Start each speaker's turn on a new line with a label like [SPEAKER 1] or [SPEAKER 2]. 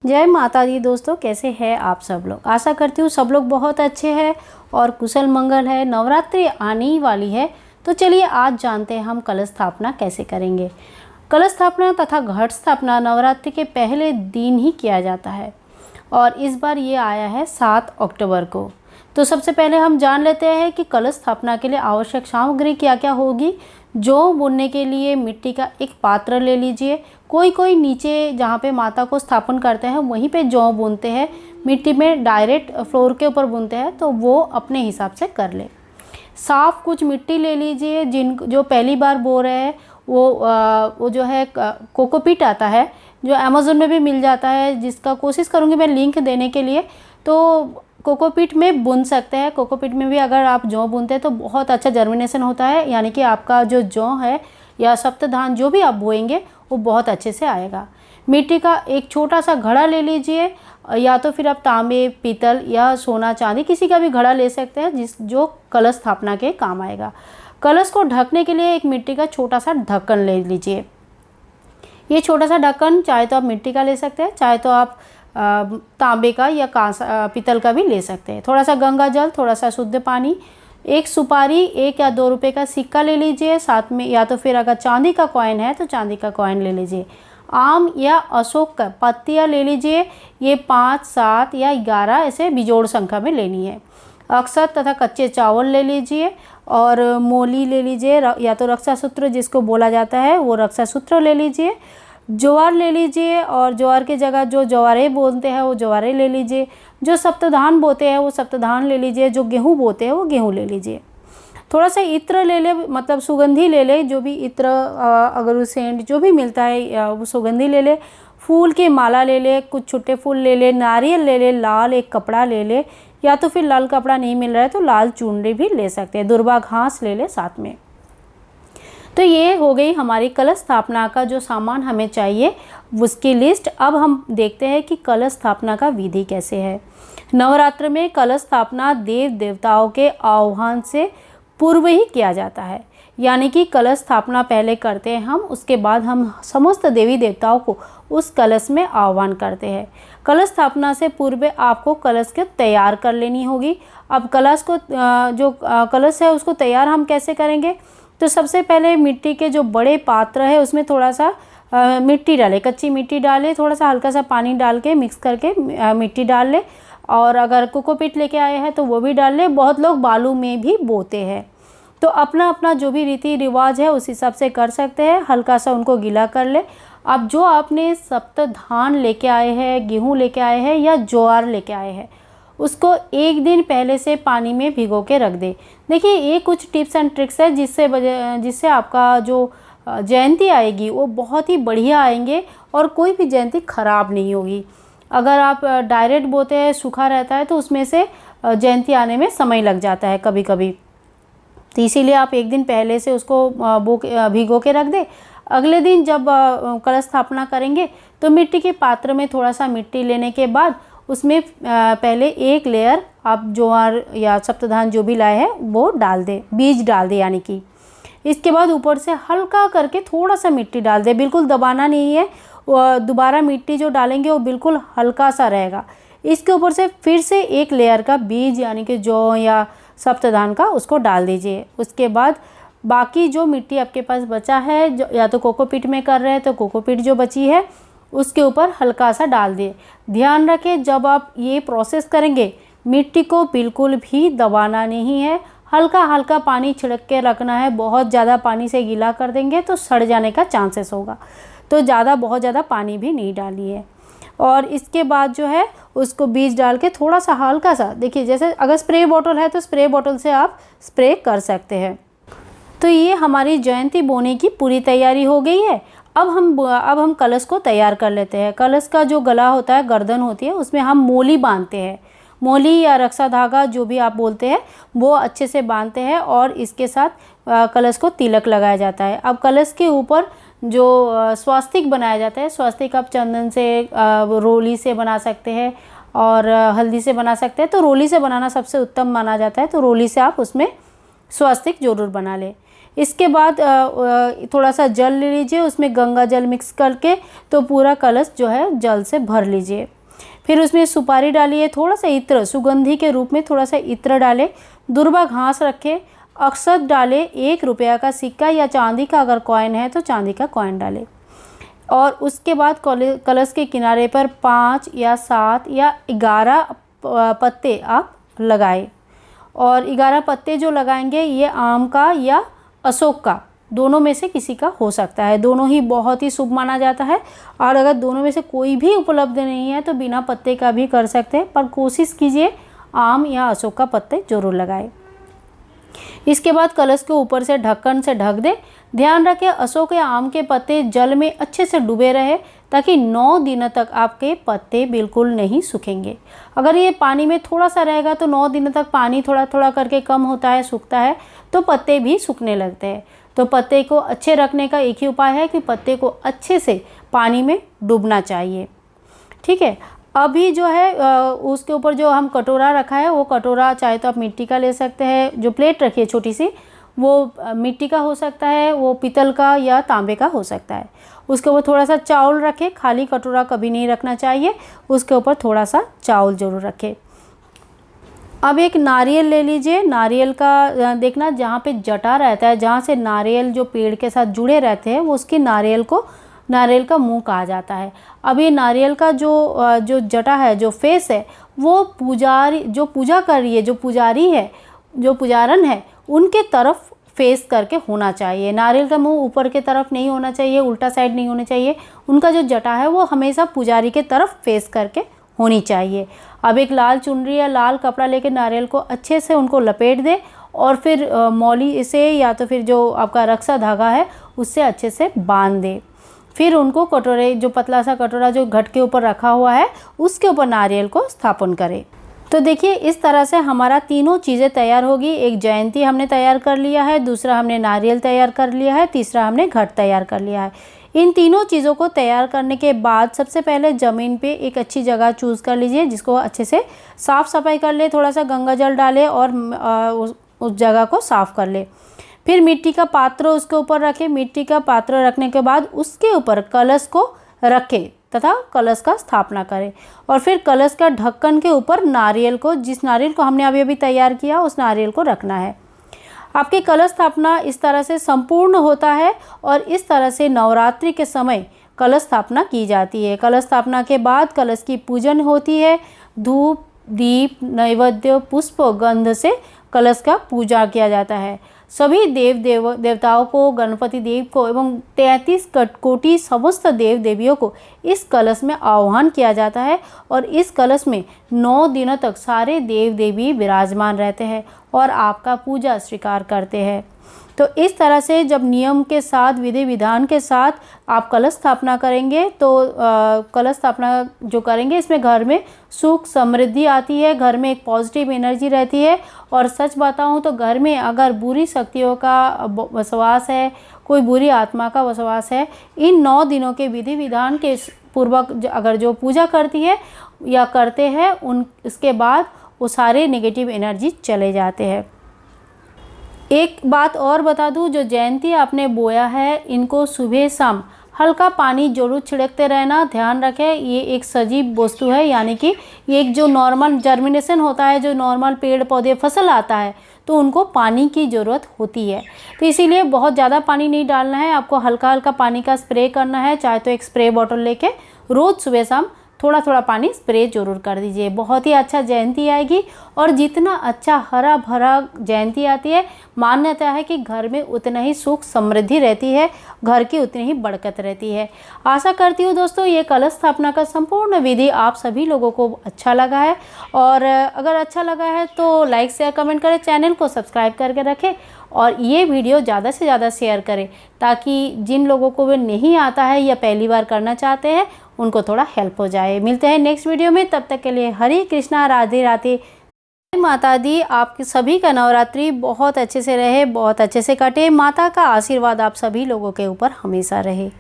[SPEAKER 1] जय माता दी दोस्तों, कैसे हैं आप सब लोग। आशा करती हूँ सब लोग बहुत अच्छे हैं और कुशल मंगल है। नवरात्रि आने ही वाली है, तो चलिए आज जानते हैं हम कलश स्थापना कैसे करेंगे। कलश स्थापना तथा घट स्थापना नवरात्रि के पहले दिन ही किया जाता है और इस बार ये आया है 7 अक्टूबर को। तो सबसे पहले हम जान लेते हैं कि कलश स्थापना के लिए आवश्यक सामग्री क्या क्या होगी। जौ बुनने के लिए मिट्टी का एक पात्र ले लीजिए। कोई नीचे जहाँ पे माता को स्थापन करते हैं वहीं पे जौ बुनते हैं, मिट्टी में डायरेक्ट फ्लोर के ऊपर बुनते हैं, तो वो अपने हिसाब से कर ले। साफ़ कुछ मिट्टी ले लीजिए। जो पहली बार बो रहे हैं वो जो है कोकोपीट आता है, जो अमेज़न में भी मिल जाता है, जिसका कोशिश करूँगी मैं लिंक देने के लिए। तो कोकोपीट में बुन सकते हैं। कोकोपीट में भी अगर आप जौ बुनते हैं तो बहुत अच्छा जर्मिनेशन होता है, यानी कि आपका जो जौ है या सप्तधान जो भी आप बोएंगे वो बहुत अच्छे से आएगा। मिट्टी का एक छोटा सा घड़ा ले लीजिए, या तो फिर आप तांबे, पीतल या सोना चांदी किसी का भी घड़ा ले सकते हैं जो कलश स्थापना के काम आएगा। कलश को ढकने के लिए एक मिट्टी का छोटा सा ढक्कन ले लीजिए। ये छोटा सा ढक्कन चाहे तो आप मिट्टी का ले सकते हैं, चाहे तो आप तांबे का या पीतल का भी ले सकते हैं। थोड़ा सा गंगा जल, थोड़ा सा शुद्ध पानी, एक सुपारी, 1 या 2 रुपए का सिक्का ले लीजिए साथ में, या तो फिर अगर चांदी का कॉइन है तो चांदी का कॉइन ले लीजिए। आम या अशोक का पत्तियाँ ले लीजिए। ये 5, 7 या 11 ऐसे बिजोड़ संख्या में लेनी है। अक्षत तथा कच्चे चावल ले लीजिए और मोली ले लीजिए, या तो रक्षा सूत्र जिसको बोला जाता है वो रक्षा सूत्र ले लीजिए। ज्वार ले लीजिए और ज्वार की जगह जो ज्वारे बोलते हैं वो ज्वारे ले लीजिए। जो सप्तधान बोते हैं वो सप्तधान ले लीजिए। जो गेहूँ बोते हैं वो गेहूँ ले लीजिए। थोड़ा सा इत्र ले ले, मतलब सुगंधी ले ले, जो भी इत्र अगर सेंट जो भी मिलता है वो सुगंधी ले ले। फूल की माला ले ले, कुछ छोटे फूल ले ले, नारियल ले ले, लाल एक कपड़ा ले ले, या तो फिर लाल कपड़ा नहीं मिल रहा है तो लाल चुनरी भी ले सकते हैं। दुर्वा घास ले ले साथ में। तो ये हो गई हमारी कलश स्थापना का जो सामान हमें चाहिए उसकी लिस्ट। अब हम देखते हैं कि कलश स्थापना का विधि कैसे है। नवरात्र में कलश स्थापना देव देवताओं के आह्वान से पूर्व ही किया जाता है, यानी कि कलश स्थापना पहले करते हैं हम, उसके बाद हम समस्त देवी देवताओं को उस कलश में आह्वान करते हैं। कलश स्थापना से पूर्व आपको कलश को तैयार कर लेनी होगी। अब कलश को जो कलश है उसको तैयार हम कैसे करेंगे, तो सबसे पहले मिट्टी के जो बड़े पात्र है उसमें थोड़ा सा मिट्टी डालें, कच्ची मिट्टी डालें, थोड़ा सा हल्का सा पानी डाल के मिक्स करके मिट्टी डाल लें, और अगर कोकोपीट लेके आए हैं तो वो भी डाल लें। बहुत लोग बालू में भी बोते हैं, तो अपना अपना जो भी रीति रिवाज है उस हिसाब से कर सकते हैं। हल्का सा उनको गीला कर ले। अब जो आपने सप्तधान लेके आए हैं, गेहूँ लेके आए हैं या ज्वार लेके आए हैं, उसको एक दिन पहले से पानी में भिगो के रख दे। देखिए ये कुछ टिप्स एंड ट्रिक्स है जिससे आपका जो जयंती आएगी वो बहुत ही बढ़िया आएंगे और कोई भी जयंती ख़राब नहीं होगी। अगर आप डायरेक्ट बोते हैं, सूखा रहता है, तो उसमें से जयंती आने में समय लग जाता है कभी कभी। तो इसीलिए आप एक दिन पहले से उसको भिगो के रख दे। अगले दिन जब कलश स्थापना करेंगे तो मिट्टी के पात्र में थोड़ा सा मिट्टी लेने के बाद उसमें पहले एक लेयर आप ज्वार या सप्तधान जो भी लाए हैं वो डाल दे, बीज डाल दे यानी कि। इसके बाद ऊपर से हल्का करके थोड़ा सा मिट्टी डाल दे, बिल्कुल दबाना नहीं है। दोबारा मिट्टी जो डालेंगे वो बिल्कुल हल्का सा रहेगा। इसके ऊपर से फिर से एक लेयर का बीज यानी कि जौ या सप्तधान का उसको डाल दीजिए। उसके बाद बाकी जो मिट्टी आपके पास बचा है, या तो कोकोपीट में कर रहे हैं तो कोकोपीट जो बची है उसके ऊपर हल्का सा डाल दिए। ध्यान रखें जब आप ये प्रोसेस करेंगे मिट्टी को बिल्कुल भी दबाना नहीं है, हल्का हल्का पानी छिड़क के रखना है। बहुत ज़्यादा पानी से गीला कर देंगे तो सड़ जाने का चांसेस होगा, तो बहुत ज़्यादा पानी भी नहीं डालिए। और इसके बाद जो है उसको बीज डाल के थोड़ा सा हल्का सा, देखिए जैसे अगर स्प्रे बॉटल है तो स्प्रे बॉटल से आप स्प्रे कर सकते हैं। तो ये हमारी जयंती बोने की पूरी तैयारी हो गई है। अब हम कलश को तैयार कर लेते हैं। कलश का जो गला होता है, गर्दन होती है, उसमें हम मोली बांधते हैं। मोली या रक्षा धागा जो भी आप बोलते हैं वो अच्छे से बांधते हैं और इसके साथ कलश को तिलक लगाया जाता है। अब कलश के ऊपर जो स्वास्तिक बनाया जाता है, स्वास्तिक आप चंदन से, रोली से बना सकते हैं और हल्दी से बना सकते हैं। तो रोली से बनाना सबसे उत्तम माना जाता है, तो रोली से आप उसमें स्वास्तिक जरूर बना लें। इसके बाद थोड़ा सा जल ले लीजिए, उसमें गंगा जल मिक्स करके तो पूरा कलश जो है जल से भर लीजिए। फिर उसमें सुपारी डालिए, थोड़ा सा इत्र, सुगंधी के रूप में थोड़ा सा इत्र डालें, दुर्वा घास रखें, अक्षत डालें, 1 रुपया का सिक्का या चांदी का अगर कॉइन है तो चांदी का कॉइन डालें। और उसके बाद कलश के किनारे पर 5 या 7 या 11 पत्ते आप लगाएं। और 11 पत्ते जो लगाएंगे ये आम का या अशोक का, दोनों में से किसी का हो सकता है। दोनों ही बहुत ही शुभ माना जाता है। और अगर दोनों में से कोई भी उपलब्ध नहीं है तो बिना पत्ते का भी कर सकते हैं, पर कोशिश कीजिए आम या अशोक का पत्ते जरूर लगाएं। इसके बाद कलश के ऊपर से ढक्कन से ढक दें। ध्यान रखें अशोक या आम के पत्ते जल में अच्छे से डूबे रहे, ताकि 9 दिनों तक आपके पत्ते बिल्कुल नहीं सूखेंगे। अगर ये पानी में थोड़ा सा रहेगा तो 9 दिनों तक पानी थोड़ा थोड़ा करके कम होता है, सूखता है, तो पत्ते भी सूखने लगते हैं। तो पत्ते को अच्छे रखने का एक ही उपाय है कि पत्ते को अच्छे से पानी में डूबना चाहिए। ठीक है। अभी जो है उसके ऊपर जो हम कटोरा रखा है, वो कटोरा चाहे तो आप मिट्टी का ले सकते हैं। जो प्लेट रखी है छोटी सी, वो मिट्टी का हो सकता है, वो पीतल का या तांबे का हो सकता है। उसके ऊपर थोड़ा सा चावल रखें, खाली कटोरा कभी नहीं रखना चाहिए, उसके ऊपर थोड़ा सा चावल जरूर रखें। अब एक नारियल ले लीजिए। नारियल का देखना जहाँ पे जटा रहता है, जहाँ से नारियल जो पेड़ के साथ जुड़े रहते हैं, वो उसकी नारियल का मुंह कहा जाता है। अब ये नारियल का जो जटा है, जो फेस है, वो जो पूजा कर रही है, जो पुजारी है, जो पुजारन है, उनके तरफ फेस करके होना चाहिए। नारियल का मुंह ऊपर के तरफ नहीं होना चाहिए, उल्टा साइड नहीं होना चाहिए। उनका जो जटा है वो हमेशा पुजारी के तरफ फेस करके होनी चाहिए। अब एक लाल चुनरी या लाल कपड़ा लेकर नारियल को अच्छे से उनको लपेट दे, और फिर मौली से या तो फिर जो आपका रक्षा धागा है उससे अच्छे से बांध दे। फिर उनको कटोरे, जो पतला सा कटोरा जो घट के ऊपर रखा हुआ है, उसके ऊपर नारियल को स्थापन करें। तो देखिए इस तरह से हमारा तीनों चीज़ें तैयार होगी। एक जयंती हमने तैयार कर लिया है, दूसरा हमने नारियल तैयार कर लिया है, तीसरा हमने घट तैयार कर लिया है। इन तीनों चीज़ों को तैयार करने के बाद सबसे पहले ज़मीन पे एक अच्छी जगह चूज़ कर लीजिए, जिसको अच्छे से साफ़ सफाई कर ले, थोड़ा सा गंगा जल डाले और उस जगह को साफ़ कर ले। फिर मिट्टी का पात्र उसके ऊपर रखें। मिट्टी का पात्र रखने के बाद उसके ऊपर कलश को रखें तथा कलश का स्थापना करें। और फिर कलश का ढक्कन के ऊपर नारियल को, जिस नारियल को हमने अभी तैयार किया, उस नारियल को रखना है। आपकी कलश स्थापना इस तरह से संपूर्ण होता है। और इस तरह से नवरात्रि के समय कलश स्थापना की जाती है। कलश स्थापना के बाद कलश की पूजन होती है। धूप, दीप, नैवेद्य, पुष्प, गंध से कलश का पूजा किया जाता है। सभी देवताओं को, गणपति देव को एवं 33 कोटि समस्त देव देवियों को इस कलश में आह्वान किया जाता है। और इस कलश में 9 दिनों तक सारे देव देवी विराजमान रहते हैं और आपका पूजा स्वीकार करते हैं। तो इस तरह से जब नियम के साथ, विधि विधान के साथ आप कलश स्थापना करेंगे, तो कलश स्थापना जो करेंगे, इसमें घर में सुख समृद्धि आती है, घर में एक पॉजिटिव एनर्जी रहती है। और सच बताऊं तो घर में अगर बुरी शक्तियों का वसवास है, कोई बुरी आत्मा का वसवास है, इन 9 दिनों के विधि विधान के पूर्वक अगर जो पूजा करती है या करते हैं, इसके बाद वो सारे नेगेटिव एनर्जी चले जाते हैं। एक बात और बता दूं, जो जयंती आपने बोया है, इनको सुबह शाम हल्का पानी जरूर छिड़कते रहना। ध्यान रखें ये एक सजीव वस्तु है, यानी कि ये एक जो नॉर्मल जर्मिनेशन होता है, जो नॉर्मल पेड़ पौधे फसल आता है, तो उनको पानी की ज़रूरत होती है। तो इसीलिए बहुत ज़्यादा पानी नहीं डालना है, आपको हल्का हल्का पानी का स्प्रे करना है। चाहे तो एक स्प्रे बॉटल लेके रोज़ सुबह शाम थोड़ा थोड़ा पानी स्प्रे जरूर कर दीजिए। बहुत ही अच्छा जयंती आएगी। और जितना अच्छा हरा भरा जयंती आती है, मान्यता है कि घर में उतना ही सुख समृद्धि रहती है, घर की उतनी ही बरकत रहती है। आशा करती हूँ दोस्तों ये कलश स्थापना का संपूर्ण विधि आप सभी लोगों को अच्छा लगा है। और अगर अच्छा लगा है तो लाइक शेयर कमेंट करें, चैनल को सब्सक्राइब करके रखें और ये वीडियो ज़्यादा से ज़्यादा शेयर करें, ताकि जिन लोगों को वो नहीं आता है या पहली बार करना चाहते हैं उनको थोड़ा हेल्प हो जाए। मिलते हैं नेक्स्ट वीडियो में, तब तक के लिए हरे कृष्णा, राधे राधे, माता दी। आपके सभी का नवरात्रि बहुत अच्छे से रहे, बहुत अच्छे से कटे। माता का आशीर्वाद आप सभी लोगों के ऊपर हमेशा रहे।